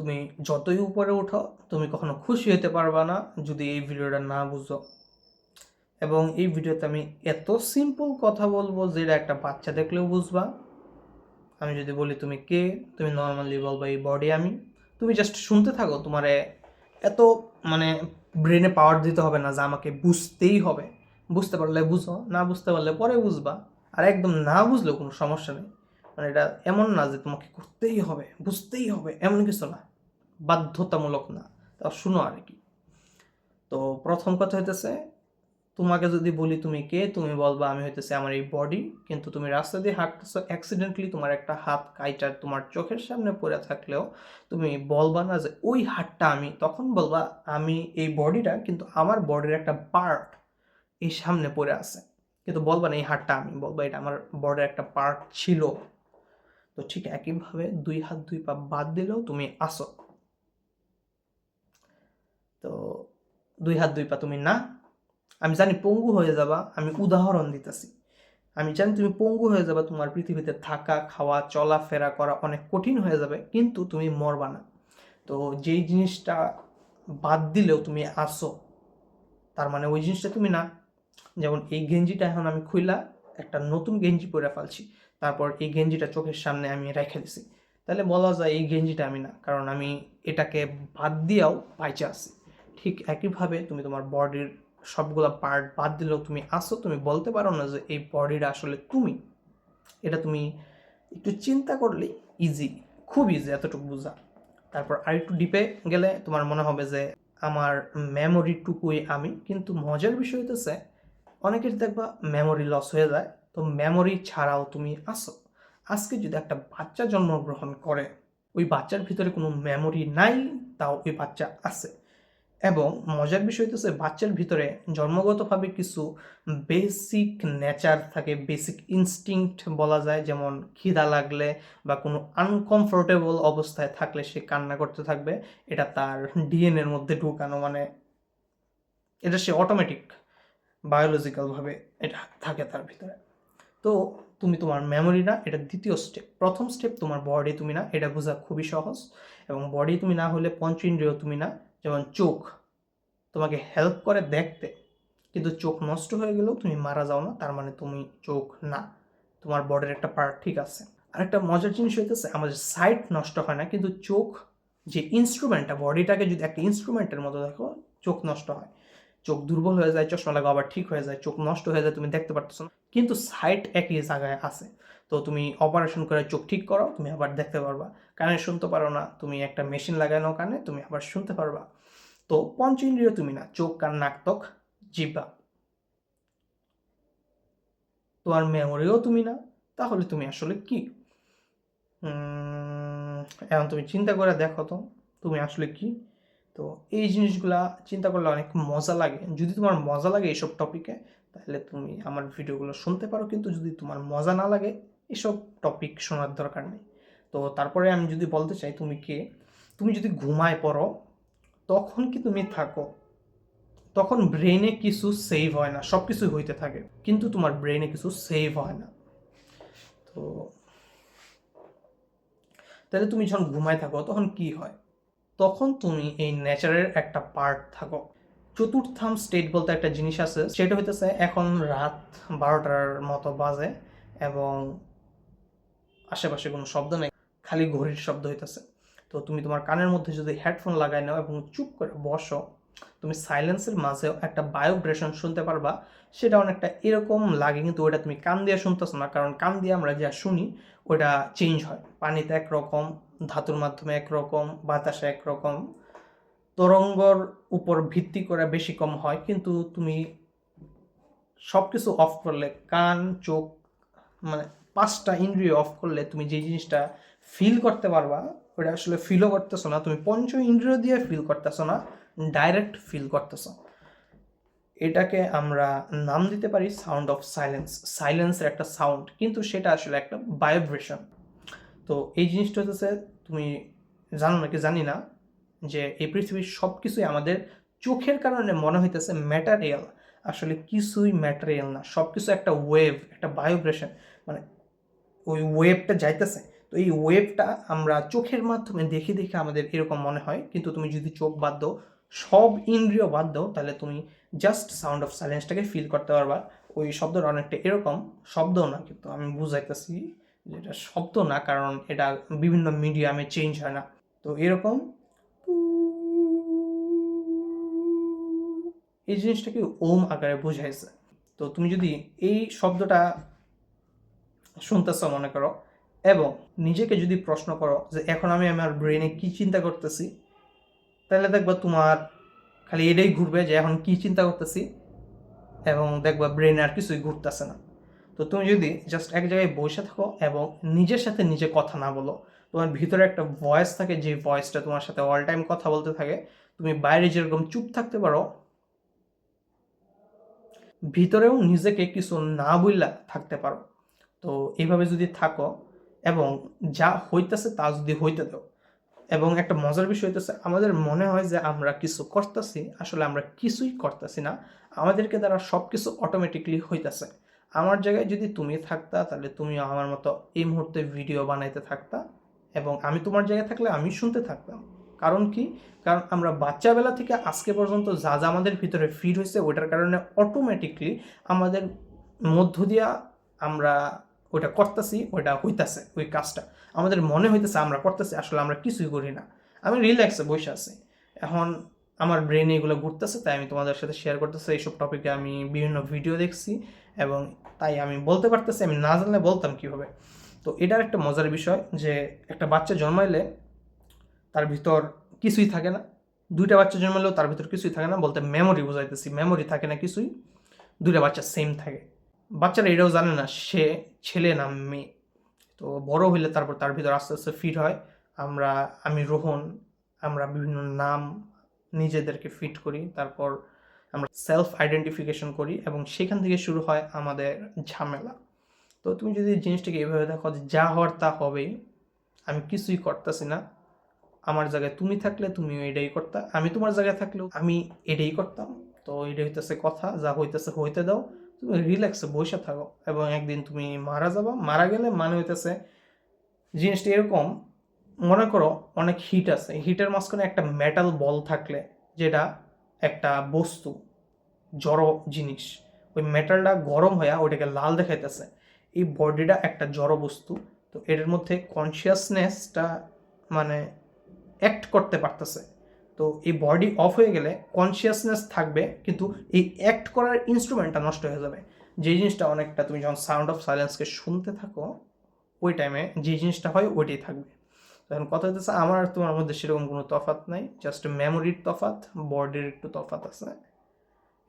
তুমি যতই উপরে উঠো তুমি কখনো খুশি হতে পারবা না যদি এই ভিডিওটা না বুঝো। এবং এই ভিডিওতে আমি এত সিম্পল কথা বলবো যেটা একটা বাচ্চা দেখলেও বুঝবা। আমি যদি বলি তুমি কে, তুমি নর্মালি বলবা এই বডি আমি। তুমি জাস্ট শুনতে থাকো, তোমারে এত মানে ব্রেনে পাওয়ার দিতে হবে না যে আমাকে বুঝতেই হবে। বুঝতে পারলে বুঝো, না বুঝতে পারলে পরে বুঝবা। আর একদম না বুঝলেও কোনো সমস্যা নেই। মানে এটা এমন না যে তোমাকে করতেই হবে, বুঝতেই হবে, এমন কিছু না, বাধ্যতামূলক না। তাও শুনো আর কি। তো প্রথম কথা হইতেছে, তোমাকে যদি বলি তুমি কে, তুমি বলবা আমি হইতেছে আমার এই বডি। কিন্তু তুমি রাস্তা দিয়ে হাঁটতেছো, অ্যাক্সিডেন্টলি তোমার একটা হাত কাইটার তোমার চোখের সামনে পড়ে থাকলেও তুমি বলবা না যে ওই হাতটা আমি, তখন বলবা আমি এই বডিটা, কিন্তু আমার বডির একটা পার্ট এই সামনে পড়ে আছে। কিন্তু বলবা না এই হাতটা আমি, বলবা এটা আমার বডির একটা পার্ট ছিল। তো ঠিক একইভাবে দুই হাত দুই পা বাদ দিলেও তুমি আসো। তো দুই হাত দুই পা তুমি না। আমি জানি পঙ্গু হয়ে যাবা, আমি উদাহরণ দিতেছি। আমি জানি তুমি পঙ্গু হয়ে যাবে, তোমার পৃথিবীতে থাকা খাওয়া চলাফেরা করা অনেক কঠিন হয়ে যাবে, কিন্তু তুমি মরবা না। তো যেই জিনিসটা বাদ দিলেও তুমি আসো, তার মানে ওই জিনিসটা তুমি না। যেমন এই গেঞ্জিটা এখন আমি খুইলা একটা নতুন গেঞ্জি পরে ফেলছি, তারপর এই গেঞ্জিটা চোখের সামনে আমি রেখে দিছি, তাহলে বলা যায় এই গেঞ্জিটা আমি না, কারণ আমি এটাকে বাদ দিয়েও বাইচে আছি। ঠিক একইভাবে তুমি তোমার বডির সবগুলা পার্ট বাদ দিলেও তুমি আসো। তুমি বলতে পারো না যে এই বডিটা আসলে তুমি। এটা তুমি একটু চিন্তা করলেই ইজি, খুব ইজি এতটুকু বোঝা। তারপর আরেকটু ডিপে গেলে তোমার মনে হবে যে আমার মেমোরিটুকুই আমি। কিন্তু মজার বিষয় হইতেছে, অনেকের দেখবা মেমোরি লস হয়ে যায়, তো মেমোরি ছাড়াও তুমি আসো। আজকে যদি একটা বাচ্চা জন্মগ্রহণ করে, ওই বাচ্চার ভিতরে কোনো মেমোরি নাই, তাও ওই বাচ্চা আছে। এবং মজার বিষয় হচ্ছে বাচ্চার ভিতরে জন্মগতভাবে কিছু বেসিক নেচার থাকে, বেসিক ইনস্টিংক্ট বলা যায়। যেমন খিদা লাগলে বা কোনো আনকমফোর্টেবল অবস্থায় থাকলে সে কান্না করতে থাকবে। এটা তার ডিএনএর মধ্যে ঢুকানো, মানে এটা সে অটোমেটিক বায়োলজিক্যালভাবে এটা থাকে তার ভিতরে। তো তুমি তোমার মেমোরি না, এটা দ্বিতীয় স্টেপ। প্রথম স্টেপ তোমার বডি তুমি না, এটা বোঝা খুবই সহজ। এবং বডি তুমি না হলে পঞ্চ ইন্দ্রিয় তুমি না। যেমন চোখ তোমাকে হেল্প করে দেখতে, কিন্তু চোখ নষ্ট হয়ে গেলেও তুমি মারা যাও না, তার মানে তুমি চোখ না, তোমার বডির একটা পার্ট ঠিক আছে। আরেকটা মজার জিনিস হইতেছে, আমাদের সাইট নষ্ট হয় না, কিন্তু চোখ যে ইনস্ট্রুমেন্টটা, বডিটাকে যদি একটা ইনস্ট্রুমেন্টের মতো দেখো, চোখ নষ্ট হয়। চোখ দুর্বল হয়ে যায়, চশমা লাগা আবার ঠিক হয়ে যায়, চোখ নষ্ট হয়ে যায়, তুমি দেখতে পারতেছো না, কিন্তু সাইট একই জায়গায় আছে। তো তুমি অপারেশন করে চোখ ঠিক করো, তুমি আবার দেখতে পারবা। কানে শুনতে পারো না, তুমি একটা মেশিন লাগানো কানে, তুমি আবার শুনতে পারবা। তো পঞ্চ ইন্দ্রিয় তুমি না, চোখ কান নাক ত্বক জিহ্বা। তোমার মেমোরিও তুমি না, তাহলে তুমি আসলে কি? এখন তুমি চিন্তা করে দেখো তো তুমি আসলে কি। তো এই জিনিসগুলা চিন্তা করলে অনেক মজা লাগে। যদি তোমার মজা লাগে এইসব টপিকে, তাহলে তুমি আমার ভিডিওগুলো শুনতে পারো, কিন্তু যদি তোমার মজা না লাগে, এসব টপিক শোনার দরকার নেই। তো তারপরে আমি যদি বলতে চাই তুমি কে, তুমি যদি ঘুমায় পড়ো তখন কি তুমি থাকো? তখন ব্রেনে কিছু সেভ হয় না, সব কিছুই হইতে থাকে, কিন্তু তোমার ব্রেনে কিছু সেভ হয় না। তো তাহলে তুমি যখন ঘুমায় থাকো তখন কি হয়? তখন তুমি এই নেচারের একটা পার্ট থাকো। চতুর্থাম স্টেট বলতে একটা জিনিস আছে, সেটা হইতেছে এখন রাত 12টার মতো বাজে এবং আশেপাশে কোনো শব্দ নেই, খালি ঘড়ির শব্দ হইতেছে। তো তুমি তোমার কানের মধ্যে যদি হেডফোন লাগাই নাও এবং চুপ করে বসো, তুমি সাইলেন্সের মাঝেও একটা ভাইব্রেশন শুনতে পারবা। সেটা অনেকটা এরকম লাগে, কিন্তু ওটা তুমি কান দিয়ে শুনতেছো না, কারণ কান দিয়ে আমরা যা শুনি ওটা চেঞ্জ হয়। পানিতে একরকম, ধাতুর মাধ্যমে একরকম, বাতাসে একরকম, তরঙ্গর উপর ভিত্তি করে বেশি কম হয়। কিন্তু তুমি সব কিছু অফ করলে, কান চোখ মানে পাঁচটা ইন্দ্রিয় অফ করলে তুমি যে জিনিসটা ফিল করতে পারবা, ওটা আসলে ফিলও করতেছো না, তুমি পঞ্চ ইন্দ্রিয় দিয়ে ফিল করতেছো না, ডাইরেক্ট ফিল করতেছো। এটাকে আমরা নাম দিতে পারি সাউন্ড অফ সাইলেন্স। সাইলেন্সের একটা সাউন্ড, কিন্তু সেটা আসলে একটা ভাইব্রেশন। তো এই জিনিসটা হচ্ছে, তুমি জানো নাকি জানি না, যে এই পৃথিবীর সব কিছুই আমাদের চোখের কারণে মনে হইতেছে ম্যাটারিয়াল, আসলে কিছুই ম্যাটারিয়াল না। সব কিছু একটা ওয়েভ, একটা ভাইব্রেশন, মানে ওই ওয়েভটা যাইতেছে, তো এই ওয়েভটা আমরা চোখের মাধ্যমে দেখে দেখে আমাদের এরকম মনে হয়, কিন্তু তুমি যদি চোখ বাদ দাও, সব ইন্দ্রিয় বাদ দাও, তাহলে তুমি জাস্ট সাউন্ড অফ সাইলেন্সটাকে ফিল করতে পারবা। ওই শব্দটা অনেকটা এরকম, শব্দ না কিন্তু আমি বুঝাইতেছি যে এটা শব্দ না, কারণ এটা বিভিন্ন মিডিয়ামে চেঞ্জ হয় না। তো এরকম এই জিনিসটাকে ওম আকারে বোঝাইছে। তো তুমি যদি এই শব্দটা শুনতেছ মনে করো, এবং নিজেকে যদি প্রশ্ন করো যে এখন আমি আমার ব্রেনে কি চিন্তা করতেছি, তাহলে দেখবা তোমার খালি এটাই ঘুরবে যে এখন কি চিন্তা করতেছি, এবং দেখবা ব্রেনে আর কিছুই ঘুরতেছে না। তো তুমি যদি জাস্ট এক জায়গায় বসে থাকো এবং নিজের সাথে নিজে কথা না বলো, তোমার ভিতরে একটা ভয়েস থাকে, যে ভয়েসটা তোমার সাথে অল টাইম কথা বলতে থাকে। তুমি বাইরে যেরকম চুপ থাকতে পারো, ভিতরেও নিজেকে কিছু না বইলা থাকতে পারো। তো এইভাবে যদি থাকো এবং যা হইতেছে তা যদি হইতে দাও, এবং একটা মজার বিষয় হইতেছে, আমাদের মনে হয় যে আমরা কিছু করতেছি, আসলে আমরা কিছুই করতেছি না, আমাদেরকে দ্বারা সব কিছু অটোমেটিকলি হইতেছে। আমার জায়গায় যদি তুমি থাকতা, তাহলে তুমি আমার মতো এই মুহূর্তে ভিডিও বানাইতে থাকতা, এবং আমি তোমার জায়গায় থাকলে আমি শুনতে থাকতাম। কারণ কি? কারণ আমরা বাচ্চাবেলা থেকে আজকে পর্যন্ত যা যা আমাদের ভিতরে ফিড হয়েছে, ওইটার কারণে অটোমেটিকলি আমাদের মধ্য দিয়া আমরা ওইটা করতেছি, ওইটা হইতাছে, ওই কাজটা আমাদের মনে হইতেছে আমরা করতেছি, আসলে আমরা কিছুই করি না। আমি রিল্যাক্সে বসে আছি, এখন আমার ব্রেনে এগুলো ঘুরতেছে, তাই আমি তোমাদের সাথে শেয়ার করতেছি। এইসব টপিকে আমি বিভিন্ন ভিডিও দেখছি, এবং তাই আমি বলতে পারতেছি, আমি না জানলে বলতাম কীভাবে। তো এটার একটা মজার বিষয় যে একটা বাচ্চা জন্মাইলে তার ভিতর কিছুই থাকে না, দুইটা বাচ্চা জন্মাইলেও তার ভিতর কিছুই থাকে না, বলতে মেমোরি বুঝাইতেছি, মেমোরি থাকে না কিছুই, দুইটা বাচ্চা সেম থাকে। বাচ্চারা এটাও জানে না সে ছেলে না মেয়ে। তো বড় হইলে তারপর তার ভিতর আস্তে আস্তে ফিট হয়। আমি রোহন, আমরা বিভিন্ন নাম নিজেদেরকে ফিট করি, তারপর আমরা সেলফ আইডেন্টিফিকেশন করি, এবং সেখান থেকে শুরু হয় আমাদের ঝামেলা। তো তুমি যদি জিনিসটাকে এইভাবে দেখো যে যা হওয়ার তা হবেই, আমি কিছুই করতেছি না, আমার জায়গায় তুমি থাকলে তুমিও এটাই করতা, আমি তোমার জায়গায় থাকলেও আমি এটাই করতাম। তো এটা হইতেছে কথা, যা হইতেছে হইতে দাও, তুমি রিল্যাক্সে বসে থাকো, এবং একদিন তুমি মারা যাবা। মারা গেলে মানে হইতেছে জিনিসটা এরকম, মনে করো অনেক হিট আছে, হিটের মাঝখানে একটা মেটাল বল থাকলে, যেটা একটা বস্তু, জড় জিনিস, ওই মেটালটা গরম হয়ে ওইটাকে লাল দেখাইতেছে। এই বডিটা একটা জড় বস্তু, তো এর মধ্যে কনসিয়াসনেসটা মানে অ্যাক্ট করতে পারতেছে। তো এই বডি অফ হয়ে গেলে কনসিয়াসনেস থাকবে, কিন্তু এই অ্যাক্ট করার ইনস্ট্রুমেন্টটা নষ্ট হয়ে যাবে। যে জিনিসটা অনেকটা, তুমি যখন সাউন্ড অফ সাইলেন্সকে শুনতে থাকো, ওই টাইমে যে জিনিসটা হয় ওইটাই থাকবে। তখন কথা হইতেছে আমার আর তোমার মধ্যে সেরকম কোনো তফাৎ নাই, জাস্ট মেমোরির তফাৎ, বডির একটু তফাৎ আছে।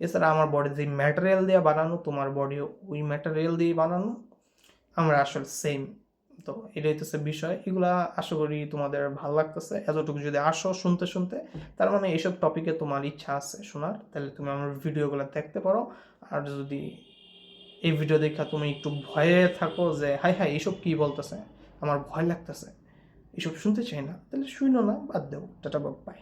এছাড়া আমার বডি যে ম্যাটেরিয়াল দিয়ে বানানো, তোমার বডিও ওই ম্যাটেরিয়াল দিয়ে বানানো, আমরা আসলে সেম। তো এটা হইতেছে বিষয়। এগুলা আশা করি তোমাদের ভালো লাগতেছে। এতটুকু যদি আসো শুনতে শুনতে, তার মানে এইসব টপিকে তোমার ইচ্ছা আছে শোনার, তাহলে তুমি আমার ভিডিওগুলো দেখতে পারো। আর যদি এই ভিডিও দেখা তুমি একটু ভয়ে থাকো যে হাই হাই এইসব কী বলতেছে, আমার ভয় লাগতেছে, এসব শুনতে চাই না, তাহলে শুনো না, বাদ দেও, টাটা বাই।